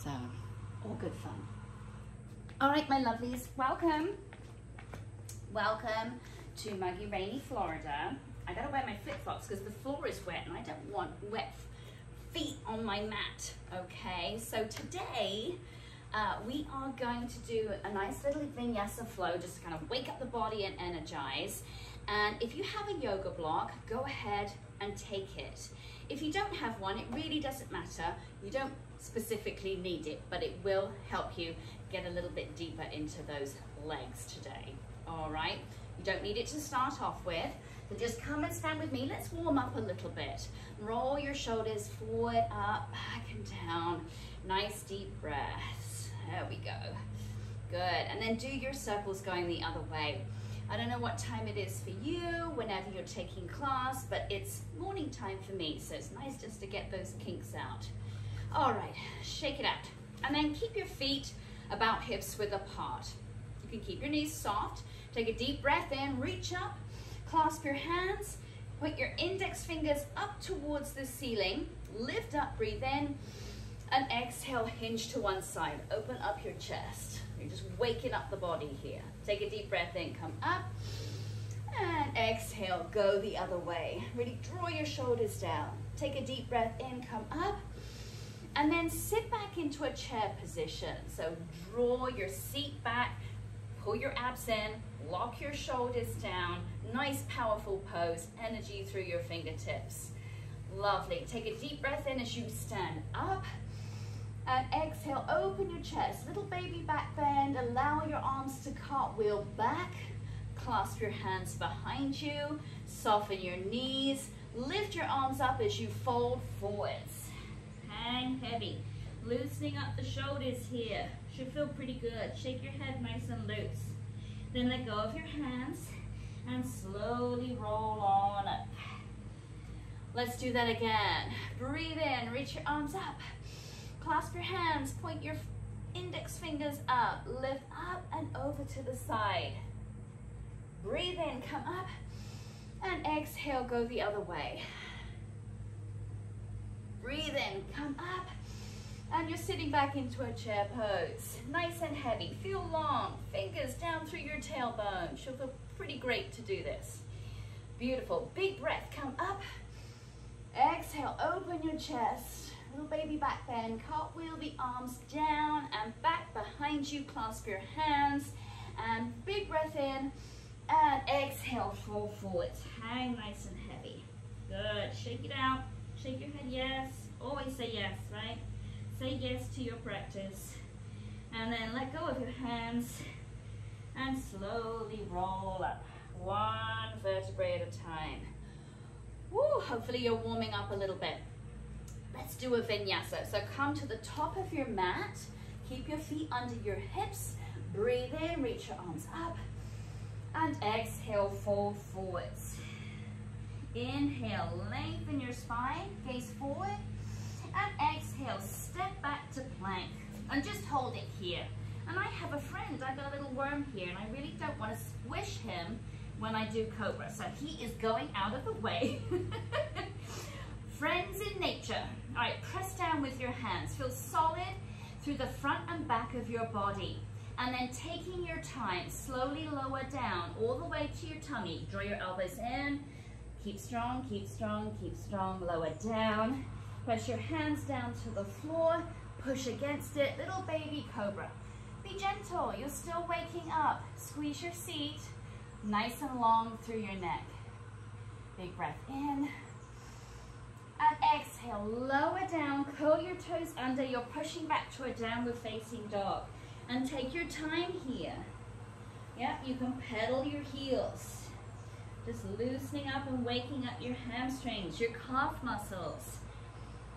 So, all good fun. All right, my lovelies, welcome. Welcome to muggy, rainy Florida. I gotta wear my flip-flops because the floor is wet and I don't want wet feet on my mat, okay? So today, we are going to do a nice little vinyasa flow, just to kind of wake up the body and energize. And if you have a yoga block, go ahead and take it. If you don't have one, it really doesn't matter. You don't specifically need it, but it will help you get a little bit deeper into those legs today, all right? You don't need it to start off with, so just come and stand with me. Let's warm up a little bit. Roll your shoulders forward, up, back and down. Nice deep breaths. There we go. Good, and then do your circles going the other way. I don't know what time it is for you, whenever you're taking class, but it's morning time for me, so it's nice just to get those kinks out. All right, shake it out. And then keep your feet about hips width apart. You can keep your knees soft. Take a deep breath in, reach up, clasp your hands, put your index fingers up towards the ceiling, lift up, breathe in, and exhale, hinge to one side. Open up your chest. You're just waking up the body here. Take a deep breath in, come up, and exhale, go the other way. Really draw your shoulders down. Take a deep breath in, come up, and then sit back into a chair position. So draw your seat back, pull your abs in, lock your shoulders down. Nice, powerful pose, energy through your fingertips. Lovely. Take a deep breath in as you stand up. And exhale, open your chest, little baby back bend, allow your arms to cartwheel back, clasp your hands behind you, soften your knees, lift your arms up as you fold forwards. Hang heavy, loosening up the shoulders here, should feel pretty good. Shake your head nice and loose. Then let go of your hands and slowly roll on up. Let's do that again. Breathe in, reach your arms up. Clasp your hands, point your index fingers up, lift up and over to the side. Breathe in, come up, and exhale, go the other way. Breathe in, come up, and you're sitting back into a chair pose. Nice and heavy, feel long, fingers down through your tailbone. Should feel pretty great to do this. Beautiful, big breath, come up, exhale, open your chest. Little baby back bend, cartwheel the arms down and back behind you, clasp your hands, and big breath in, and exhale, fall forwards. Hang nice and heavy. Good, shake it out, shake your head yes, always say yes, right? Say yes to your practice. And then let go of your hands and slowly roll up, one vertebrae at a time. Woo, hopefully you're warming up a little bit. Let's do a vinyasa. So come to the top of your mat, keep your feet under your hips, breathe in, reach your arms up, and exhale, fold forwards. Inhale, lengthen your spine, gaze forward, and exhale, step back to plank, and just hold it here. And I have a friend, I've got a little worm here, and I really don't want to squish him when I do cobra, so he is going out of the way. Friends in nature. All right, press down with your hands. Feel solid through the front and back of your body. And then taking your time, slowly lower down all the way to your tummy. Draw your elbows in. Keep strong, keep strong, keep strong. Lower down. Press your hands down to the floor. Push against it. Little baby cobra. Be gentle. You're still waking up. Squeeze your seat. Nice and long through your neck. Big breath in. And exhale, lower down, curl your toes under. You're pushing back to a downward facing dog. And take your time here. Yep, you can pedal your heels. Just loosening up and waking up your hamstrings, your calf muscles.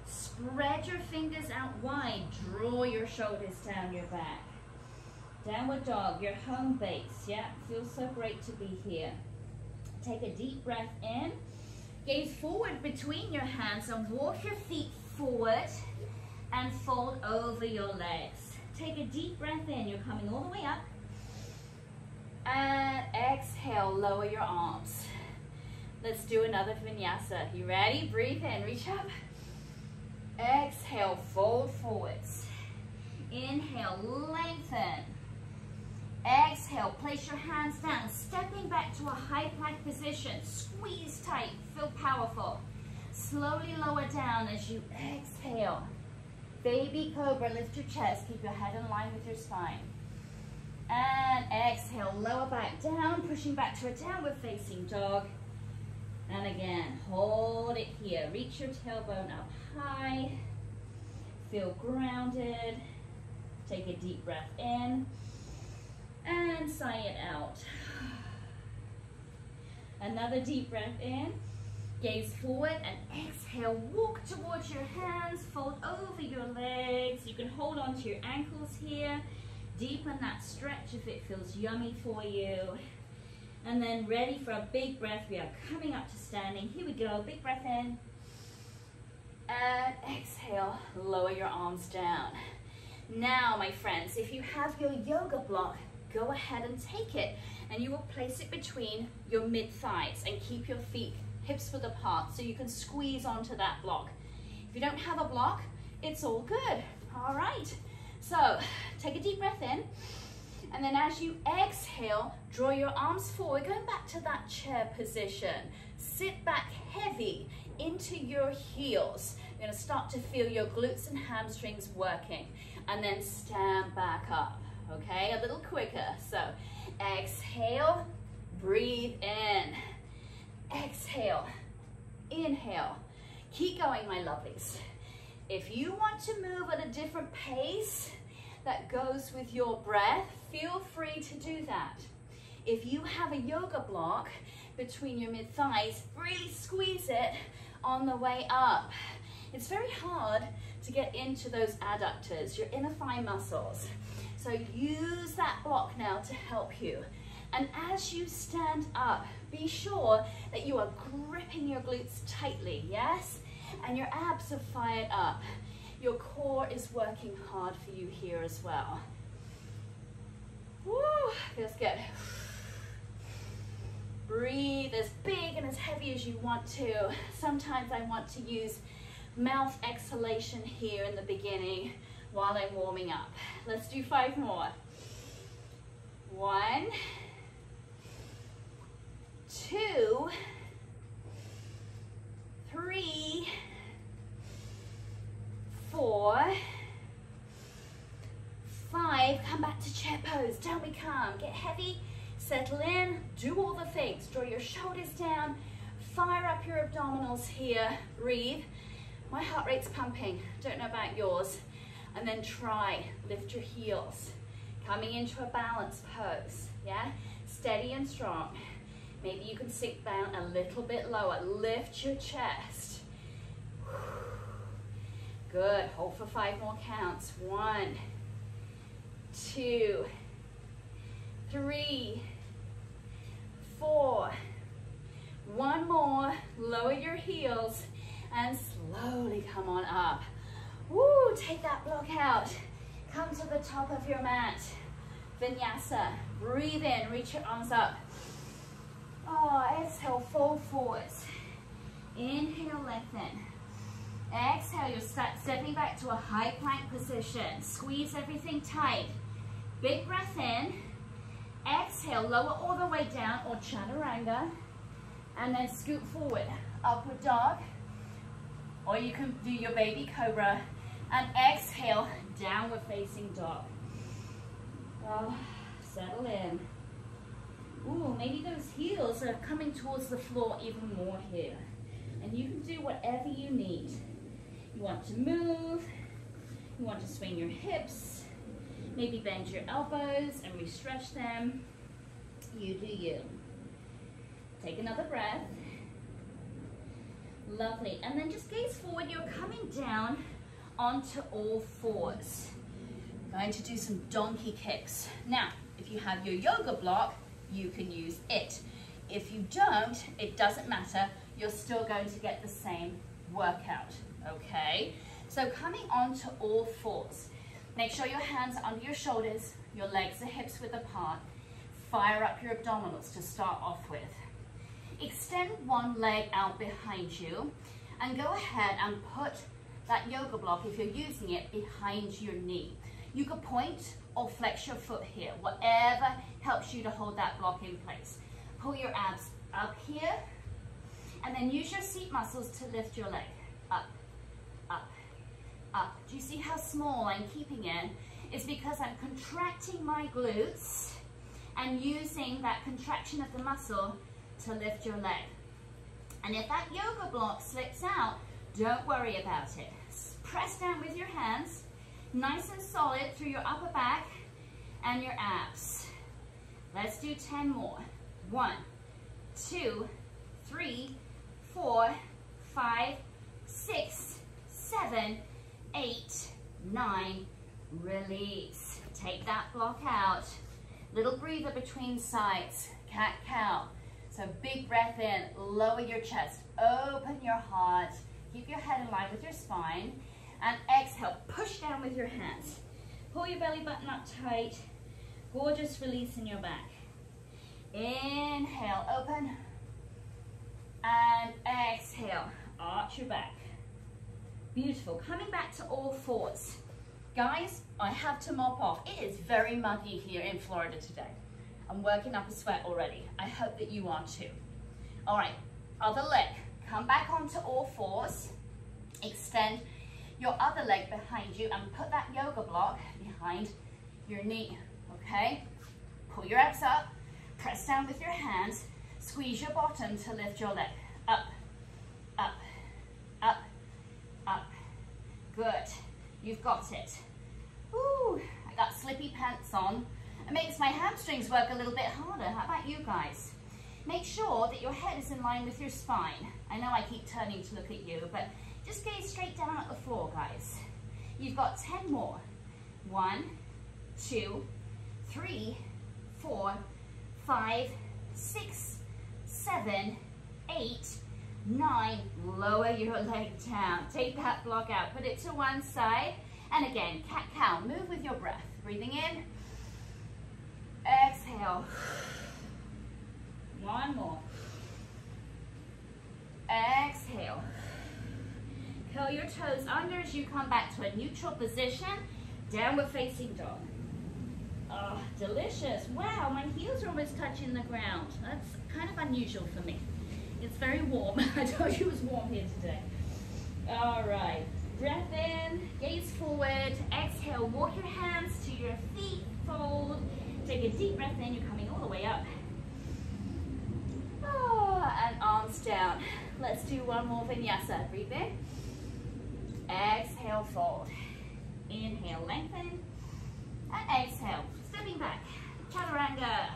Spread your fingers out wide. Draw your shoulders down your back. Downward dog, your home base. Yeah, feels so great to be here. Take a deep breath in. Gaze forward between your hands and walk your feet forward and fold over your legs. Take a deep breath in. You're coming all the way up. And exhale, lower your arms. Let's do another vinyasa. You ready? Breathe in, reach up. Exhale, fold forwards. Inhale, lengthen. Exhale, place your hands down, stepping back to a high plank position. Squeeze tight, feel powerful. Slowly lower down as you exhale. Baby cobra, lift your chest, keep your head in line with your spine. And exhale, lower back down, pushing back to a downward facing dog. And again, hold it here. Reach your tailbone up high. Feel grounded. Take a deep breath in. And sigh it out. Another deep breath in. Gaze forward and exhale. Walk towards your hands. Fold over your legs. You can hold on to your ankles here. Deepen that stretch if it feels yummy for you. And then ready for a big breath. We are coming up to standing. Here we go. Big breath in. And exhale. Lower your arms down. Now, my friends, if you have your yoga block, go ahead and take it. And you will place it between your mid-thighs and keep your feet hips width apart so you can squeeze onto that block. If you don't have a block, it's all good. All right. So take a deep breath in. And then as you exhale, draw your arms forward, going back to that chair position. Sit back heavy into your heels. You're gonna start to feel your glutes and hamstrings working. And then stand back up, okay? A little quicker. So exhale, breathe in. Exhale, inhale. Keep going, my lovelies. If you want to move at a different pace that goes with your breath, feel free to do that. If you have a yoga block between your mid-thighs, really squeeze it on the way up. It's very hard to get into those adductors, your inner thigh muscles. So use that block now to help you. And as you stand up, be sure that you are gripping your glutes tightly, yes? And your abs are fired up. Your core is working hard for you here as well. Woo, feels good. Breathe as big and as heavy as you want to. Sometimes I want to use mouth exhalation here in the beginning while I'm warming up. Let's do 5 more. 1, 2, 3, 4, 5. Come back to chair pose. Down we come. Get heavy. Settle in. Do all the things. Draw your shoulders down. Fire up your abdominals here. Breathe. My heart rate's pumping. Don't know about yours. And then try. Lift your heels. Coming into a balanced pose. Yeah? Steady and strong. Maybe you can sink down a little bit lower. Lift your chest. Good. Hold for 5 more counts. 1, 2, 3, 4. 1 more. Lower your heels and slowly come on up. Woo, take that block out. Come to the top of your mat. Vinyasa. Breathe in, reach your arms up. Oh, exhale, fold forwards. Inhale, lengthen. Exhale, you're stepping back to a high plank position. Squeeze everything tight. Big breath in. Exhale, lower all the way down or chaturanga. And then scoot forward. Upward dog. Or you can do your baby cobra. And exhale, downward facing dog. Oh, settle in. Ooh, maybe those heels are coming towards the floor even more here. And you can do whatever you need. You want to move. You want to swing your hips. Maybe bend your elbows and re-stretch them. You do you. Take another breath. Lovely. And then just gaze forward. You're coming down onto all fours. Going to do some donkey kicks. Now, if you have your yoga block, you can use it. If you don't, it doesn't matter. You're still going to get the same workout, okay? So coming onto all fours. Make sure your hands are under your shoulders, your legs are hips width apart. Fire up your abdominals to start off with. Extend one leg out behind you and go ahead and put that yoga block, if you're using it, behind your knee. You could point or flex your foot here, whatever helps you to hold that block in place. Pull your abs up here, and then use your seat muscles to lift your leg. Up, up, up. Do you see how small I'm keeping it? It's because I'm contracting my glutes and using that contraction of the muscle to lift your leg. And if that yoga block slips out, don't worry about it. Press down with your hands, nice and solid through your upper back and your abs. Let's do 10 more. 1, 2, 3, 4, 5, 6, 7, 8, 9, release. Take that block out. Little breather between sides, cat-cow. So big breath in, lower your chest, open your heart, keep your head in line with your spine, and exhale, push down with your hands. Pull your belly button up tight, gorgeous release in your back. Inhale, open, and exhale, arch your back. Beautiful, coming back to all fours. Guys, I have to mop off. It is very muggy here in Florida today. I'm working up a sweat already. I hope that you are too. All right, other leg. Come back onto all fours. Extend your other leg behind you and put that yoga block behind your knee, okay? Pull your abs up, press down with your hands, squeeze your bottom to lift your leg. Up, up, up, up. Good, you've got it. Ooh, I got slippy pants on. It makes my hamstrings work a little bit harder. How about you guys? Make sure that your head is in line with your spine. I know I keep turning to look at you, but just gaze straight down at the floor, guys. You've got 10 more. 1, 2, 3, 4, 5, 6, 7, 8, 9. Lower your leg down. Take that block out. Put it to one side. And again, cat-cow. Move with your breath. Breathing in. Exhale. One more. Exhale. Curl your toes under as you come back to a neutral position. Downward facing dog. Oh, delicious. Wow, my heels are almost touching the ground. That's kind of unusual for me. It's very warm. I told you it was warm here today. All right. Breath in, gaze forward. Exhale, walk your hands to your feet, fold. Take a deep breath in, you're coming all the way up. Oh, and arms down. Let's do one more vinyasa. Breathe in. Exhale, fold. Inhale, lengthen. And exhale, stepping back. Chaturanga.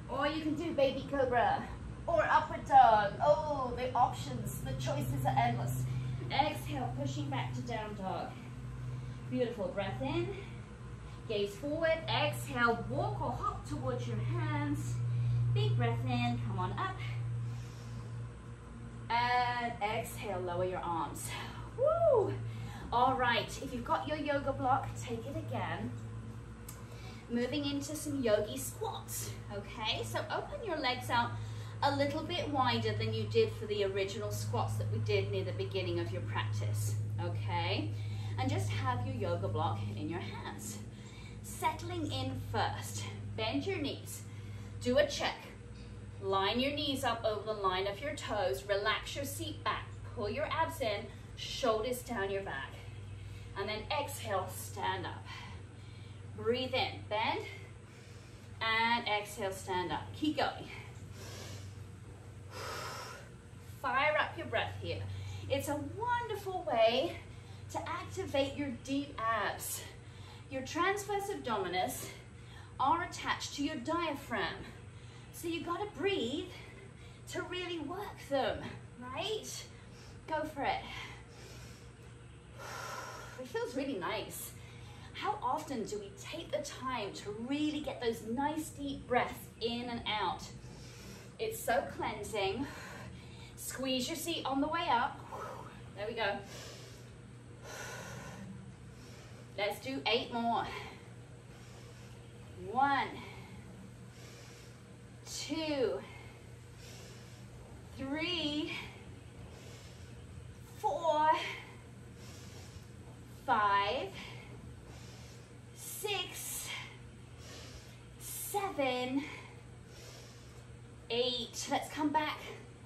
Or you can do baby cobra. Or upward dog. Oh, the options, the choices are endless. Exhale, pushing back to down dog. Beautiful, breath in. Gaze forward, exhale, walk or hop towards your hands. Big breath in, come on up. And exhale, lower your arms. Woo! All right, if you've got your yoga block, take it again. Moving into some yogi squats, okay? So open your legs out a little bit wider than you did for the original squats that we did near the beginning of your practice, okay? And just have your yoga block in your hands. Settling in first, bend your knees, do a check. Line your knees up over the line of your toes, relax your seat back, pull your abs in, shoulders down your back. And then exhale, stand up. Breathe in, bend, and exhale, stand up. Keep going. Fire up your breath here. It's a wonderful way to activate your deep abs. Your transverse abdominis are attached to your diaphragm. So you gotta breathe to really work them, right? Go for it. It feels really nice. How often do we take the time to really get those nice deep breaths in and out? It's so cleansing. Squeeze your seat on the way up. There we go. Let's do 8 more. 1, 2, 3, 4, 5, 7, 8. Let's come back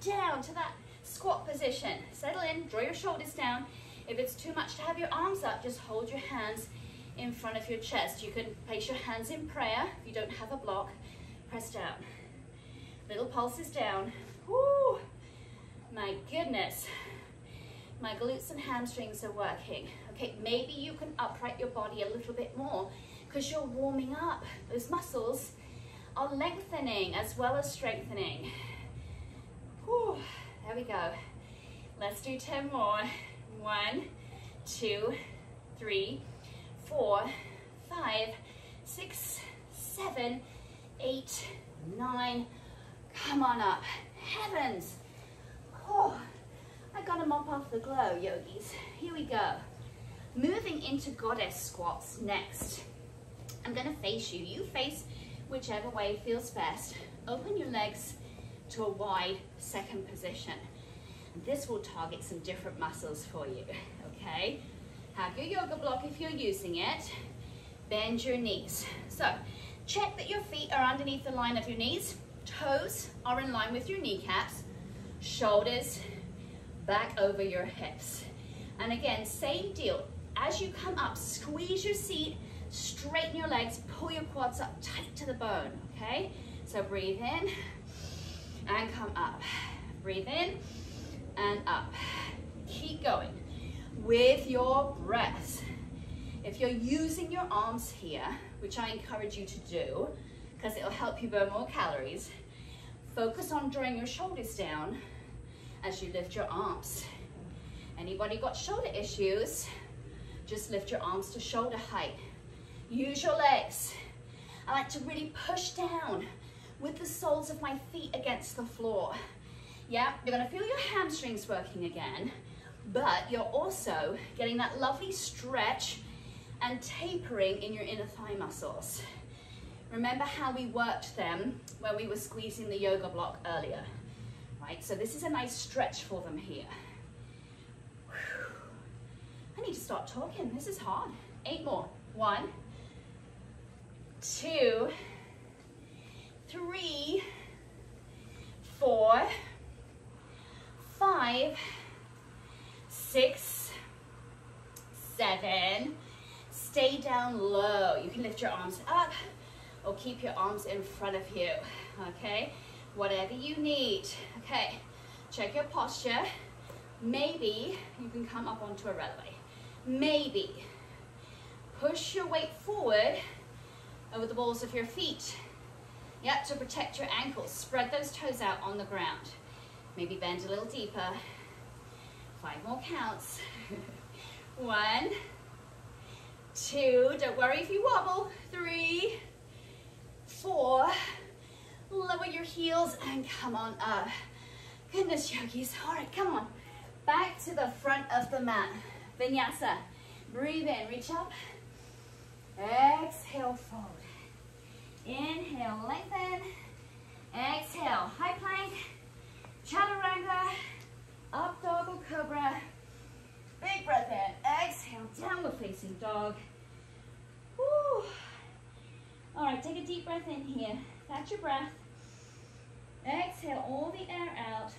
down to that squat position. Settle in, draw your shoulders down. If it's too much to have your arms up, just hold your hands in front of your chest. You can place your hands in prayer. If you don't have a block, press down. Little pulses down. Woo! My goodness. My glutes and hamstrings are working. Okay, maybe you can upright your body a little bit more because you're warming up. Those muscles are lengthening as well as strengthening. Whew, there we go. Let's do 10 more. 1, 2, 3, 4, 5, 6, 7, 8, 9. Come on up. Heavens. Oh, I gotta mop off the glow, yogis. Here we go. Moving into goddess squats next. I'm gonna face you. You face whichever way feels best. Open your legs to a wide second position. This will target some different muscles for you, okay? Have your yoga block if you're using it. Bend your knees. So, check that your feet are underneath the line of your knees. Toes are in line with your kneecaps. Shoulders back over your hips. And again, same deal. As you come up, squeeze your seat, straighten your legs, pull your quads up tight to the bone, okay? So breathe in and come up. Breathe in and up. Keep going with your breath. If you're using your arms here, which I encourage you to do, because it'll help you burn more calories, focus on drawing your shoulders down as you lift your arms. Anybody got shoulder issues? Just lift your arms to shoulder height. Use your legs. I like to really push down with the soles of my feet against the floor. Yeah, you're gonna feel your hamstrings working again, but you're also getting that lovely stretch and tapering in your inner thigh muscles. Remember how we worked them when we were squeezing the yoga block earlier, right? So this is a nice stretch for them here. I need to start talking. This is hard. 8 more. 1, 2, 3, 4, 5, 6, 7. Stay down low. You can lift your arms up or keep your arms in front of you, okay? Whatever you need. Okay, check your posture. Maybe you can come up onto a releve. Maybe push your weight forward over the balls of your feet. Yep, to protect your ankles. Spread those toes out on the ground. Maybe bend a little deeper. 5 more counts. 1, 2, don't worry if you wobble. 3, 4, lower your heels and come on up. Goodness, yogis. All right, come on. Back to the front of the mat. Vinyasa. Breathe in, reach up. Exhale, fold. Inhale, lengthen. Exhale, high plank. Chaturanga. Up dog or cobra. Big breath in. Exhale, downward facing dog. Woo. All right, take a deep breath in here. Catch your breath. Exhale all the air out.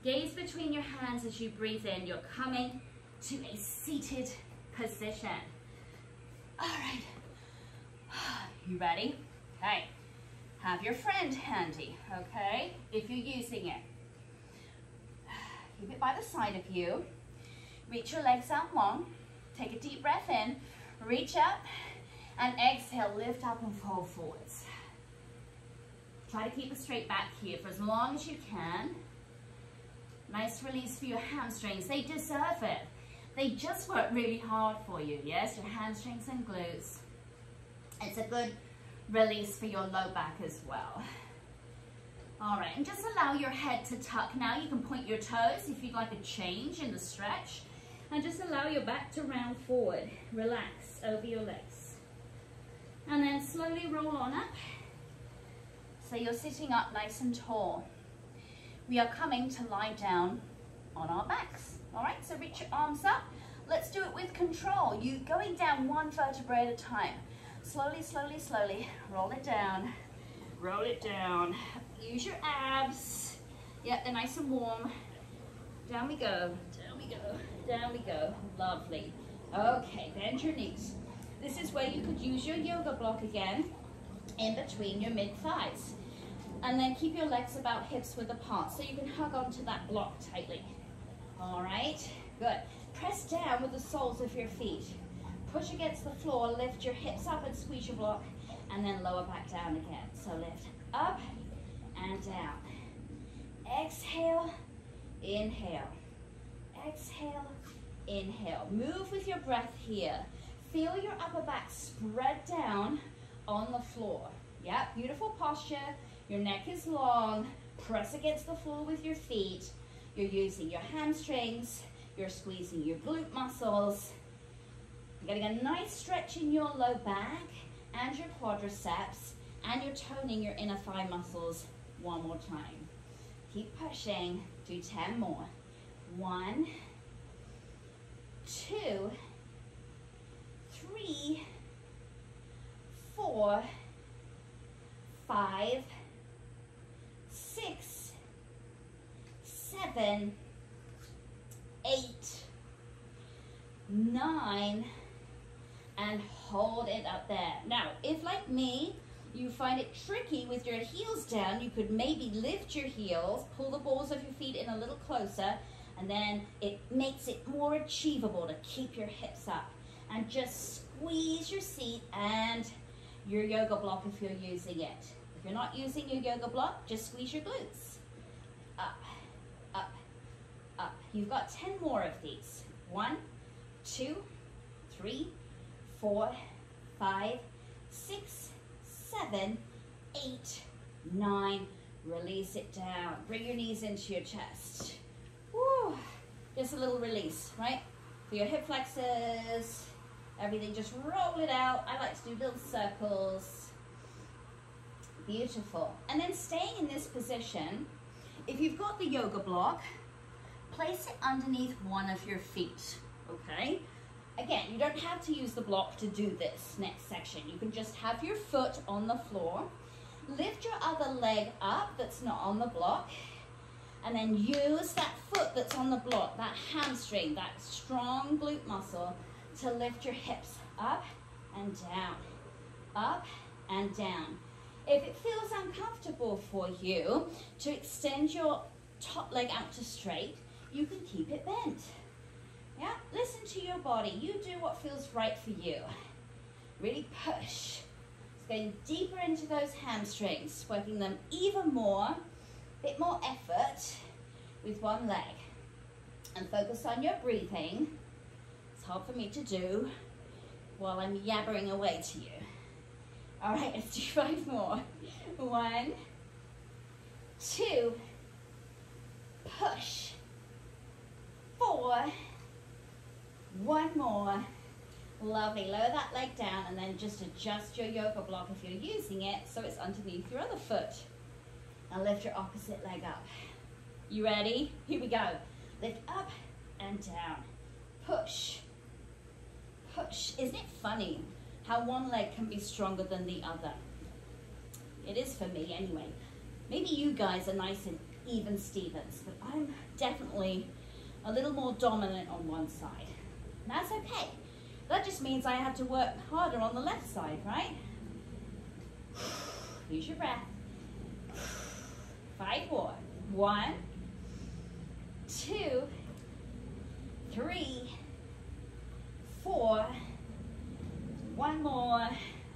Gaze between your hands as you breathe in. You're coming to a seated position. All right. You ready? Okay. Have your friend handy, okay? If you're using it. Keep it by the side of you. Reach your legs out long. Take a deep breath in. Reach up and exhale. Lift up and fold forwards. Try to keep a straight back here for as long as you can. Nice release for your hamstrings. They deserve it. They just work really hard for you, yes? Your hamstrings and glutes. It's a good release for your low back as well. All right, and just allow your head to tuck. Now you can point your toes if you'd like a change in the stretch. And just allow your back to round forward. Relax over your legs. And then slowly roll on up. So you're sitting up nice and tall. We are coming to lie down on our backs. All right, so reach your arms up. Let's do it with control. You going down one vertebrae at a time. Slowly, slowly, slowly. Roll it down. Roll it down. Use your abs. Yep, they're nice and warm. Down we go. Down we go. Down we go. Lovely. Okay, bend your knees. This is where you could use your yoga block again in between your mid-thighs. And then keep your legs about hips width apart so you can hug onto that block tightly. All right, good. Press down with the soles of your feet. Push against the floor, lift your hips up and squeeze your block, and then lower back down again. So lift up and down. Exhale, inhale. Exhale, inhale. Move with your breath here. Feel your upper back spread down on the floor. Yeah, beautiful posture. Your neck is long. Press against the floor with your feet. You're using your hamstrings. You're squeezing your glute muscles. You're getting a nice stretch in your low back and your quadriceps, and you're toning your inner thigh muscles one more time. Keep pushing. Do 10 more. 1, 2, 3, 4, 5, 6, 7, 8, 9, and hold it up there. Now, if like me, you find it tricky with your heels down, you could maybe lift your heels, pull the balls of your feet in a little closer, and then it makes it more achievable to keep your hips up. And just squeeze your seat and your yoga block if you're using it. If you're not using your yoga block, just squeeze your glutes. Up, up, up. You've got 10 more of these. 1, 2, 3, 4, 5, 6, 7, 8, 9. Release it down. Bring your knees into your chest. Woo. Just a little release, right? For your hip flexors, everything, just roll it out. I like to do little circles. Beautiful. And then staying in this position, if you've got the yoga block, place it underneath one of your feet, okay? Again, you don't have to use the block to do this next section. You can just have your foot on the floor, lift your other leg up that's not on the block, and then use that foot that's on the block, that hamstring, that strong glute muscle, to lift your hips up and down, up and down. If it feels uncomfortable for you to extend your top leg out to straight, you can keep it bent. Yeah, listen to your body. You do what feels right for you. Really push. It's going deeper into those hamstrings, working them even more, bit more effort with one leg. And focus on your breathing. It's hard for me to do while I'm yabbering away to you. All right, let's do 5 more. 1, 2, push. 4, 1 more. Lovely. Lower that leg down and then just adjust your yoga block if you're using it so it's underneath your other foot. Now lift your opposite leg up. You ready? Here we go. Lift up and down. Push. Push. Isn't it funny how one leg can be stronger than the other? It is for me anyway. Maybe you guys are nice and even Stevens, but I'm definitely a little more dominant on one side. And that's okay. That just means I have to work harder on the left side, right? Use your breath. 5 more. 1, 2, 3, 4. 1 more.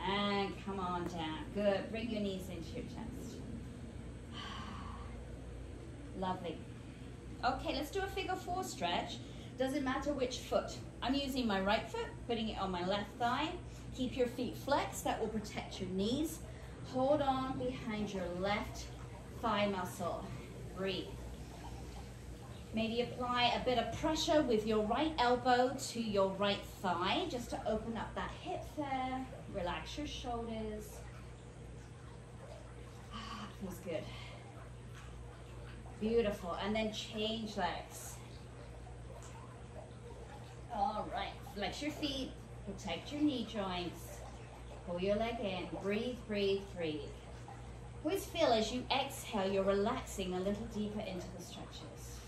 And come on down. Good. Bring your knees into your chest. Lovely. Okay, let's do a figure 4 stretch. Doesn't matter which foot. I'm using my right foot, putting it on my left thigh. Keep your feet flexed. That will protect your knees. Hold on behind your left thigh muscle. Breathe. Maybe apply a bit of pressure with your right elbow to your right thigh, just to open up that hip there. Relax your shoulders. Feels good. Beautiful. And then change legs. All right. Flex your feet. Protect your knee joints. Pull your leg in. Breathe, breathe, breathe. Always feel as you exhale, you're relaxing a little deeper into the stretches.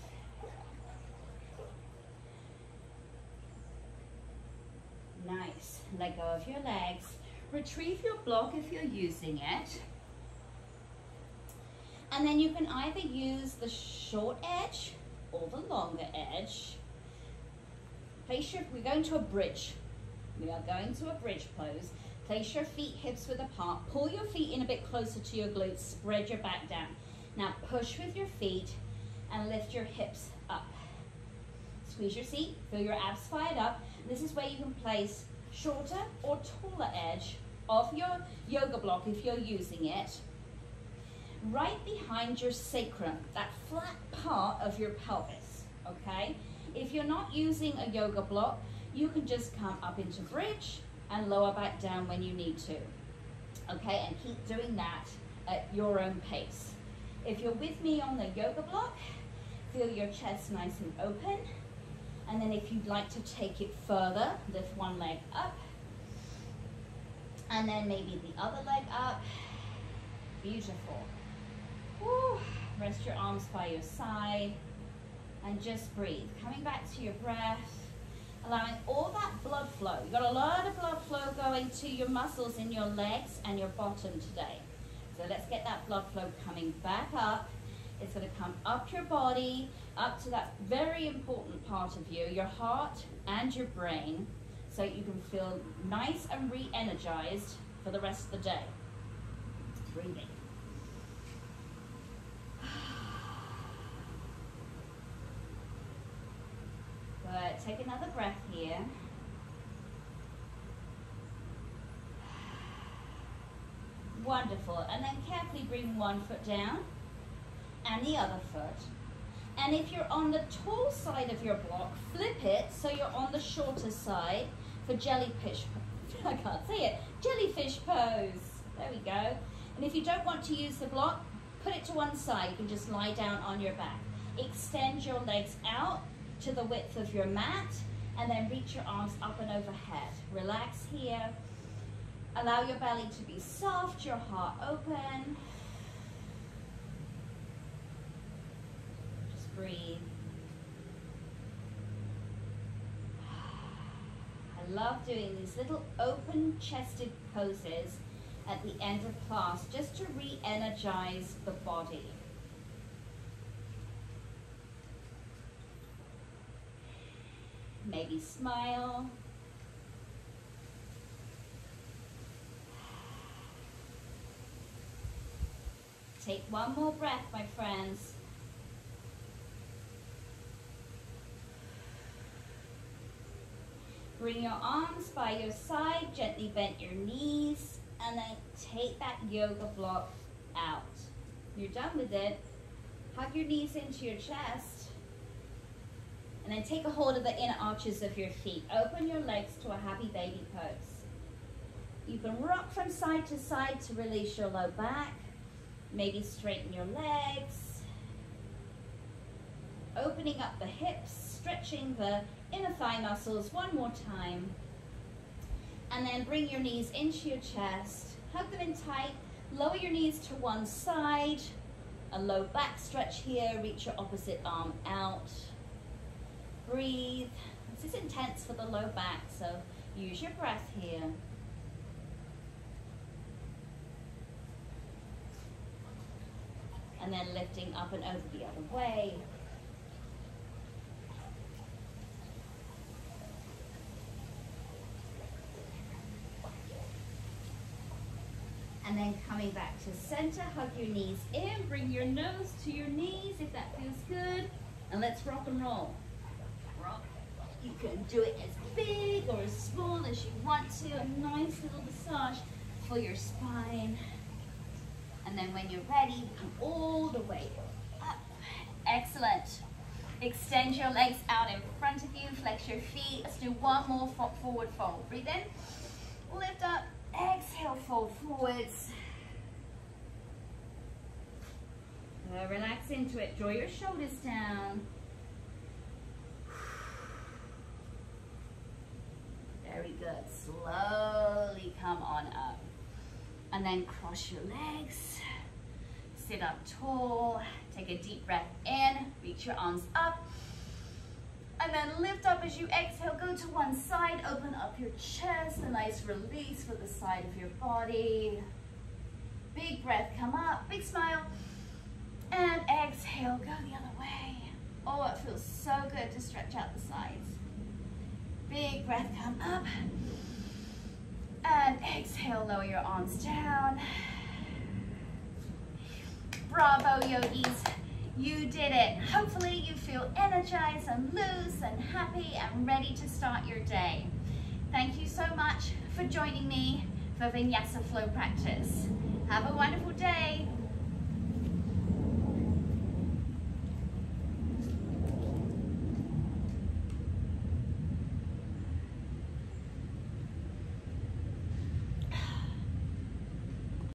Nice. Let go of your legs. Retrieve your block if you're using it. And then you can either use the short edge or the longer edge. We're going to a bridge. We are going to a bridge pose. Place your feet hips width apart. Pull your feet in a bit closer to your glutes. Spread your back down. Now push with your feet and lift your hips up. Squeeze your seat. Feel your abs fired up. This is where you can place shorter or taller edge of your yoga block if you're using it. Right behind your sacrum, that flat part of your pelvis, okay? If you're not using a yoga block, you can just come up into bridge and lower back down when you need to, okay? And keep doing that at your own pace. If you're with me on the yoga block, feel your chest nice and open. And then if you'd like to take it further, lift one leg up. And then maybe the other leg up. Beautiful. Woo. Rest your arms by your side. And just breathe. Coming back to your breath. Allowing all that blood flow. You've got a lot of blood flow going to your muscles in your legs and your bottom today. So let's get that blood flow coming back up. It's going to come up your body, up to that very important part of you, your heart and your brain, so you can feel nice and re-energized for the rest of the day. Breathing. Good. Take another breath here. Wonderful. And then carefully bring one foot down and the other foot. And if you're on the tall side of your block, flip it so you're on the shorter side for jellyfish. I can't say it. Jellyfish pose. There we go. And if you don't want to use the block, put it to one side. You can just lie down on your back. Extend your legs out to the width of your mat, and then reach your arms up and overhead. Relax here. Allow your belly to be soft, your heart open. Just breathe. I love doing these little open-chested poses at the end of class just to re-energize the body. Maybe smile. Take one more breath, my friends. Bring your arms by your side, gently bend your knees, and then take that yoga block out. You're done with it. Hug your knees into your chest. And then take a hold of the inner arches of your feet. Open your legs to a happy baby pose. You can rock from side to side to release your low back. Maybe straighten your legs. Opening up the hips, stretching the inner thigh muscles one more time. And then bring your knees into your chest. Hug them in tight. Lower your knees to one side. A low back stretch here. Reach your opposite arm out. Breathe. This is intense for the low back, so use your breath here. And then lifting up and over the other way. And then coming back to center, hug your knees in, bring your nose to your knees if that feels good. And let's rock and roll. Rock. You can do it as big or as small as you want to. A nice little massage for your spine. And then when you're ready, come all the way up. Excellent. Extend your legs out in front of you. Flex your feet. Let's do one more forward fold. Breathe in. Lift up. Exhale, fold forwards. Relax into it. Draw your shoulders down. Very good. Slowly come on up. And then cross your legs, sit up tall, take a deep breath in, reach your arms up, and then lift up as you exhale, go to one side, open up your chest, a nice release for the side of your body. Big breath, come up, big smile, and exhale, go the other way. Oh, it feels so good to stretch out the sides. Big breath, come up, and exhale, lower your arms down. Bravo, yogis. You did it. Hopefully you feel energized and loose and happy and ready to start your day. Thank you so much for joining me for Vinyasa flow practice. Have a wonderful day.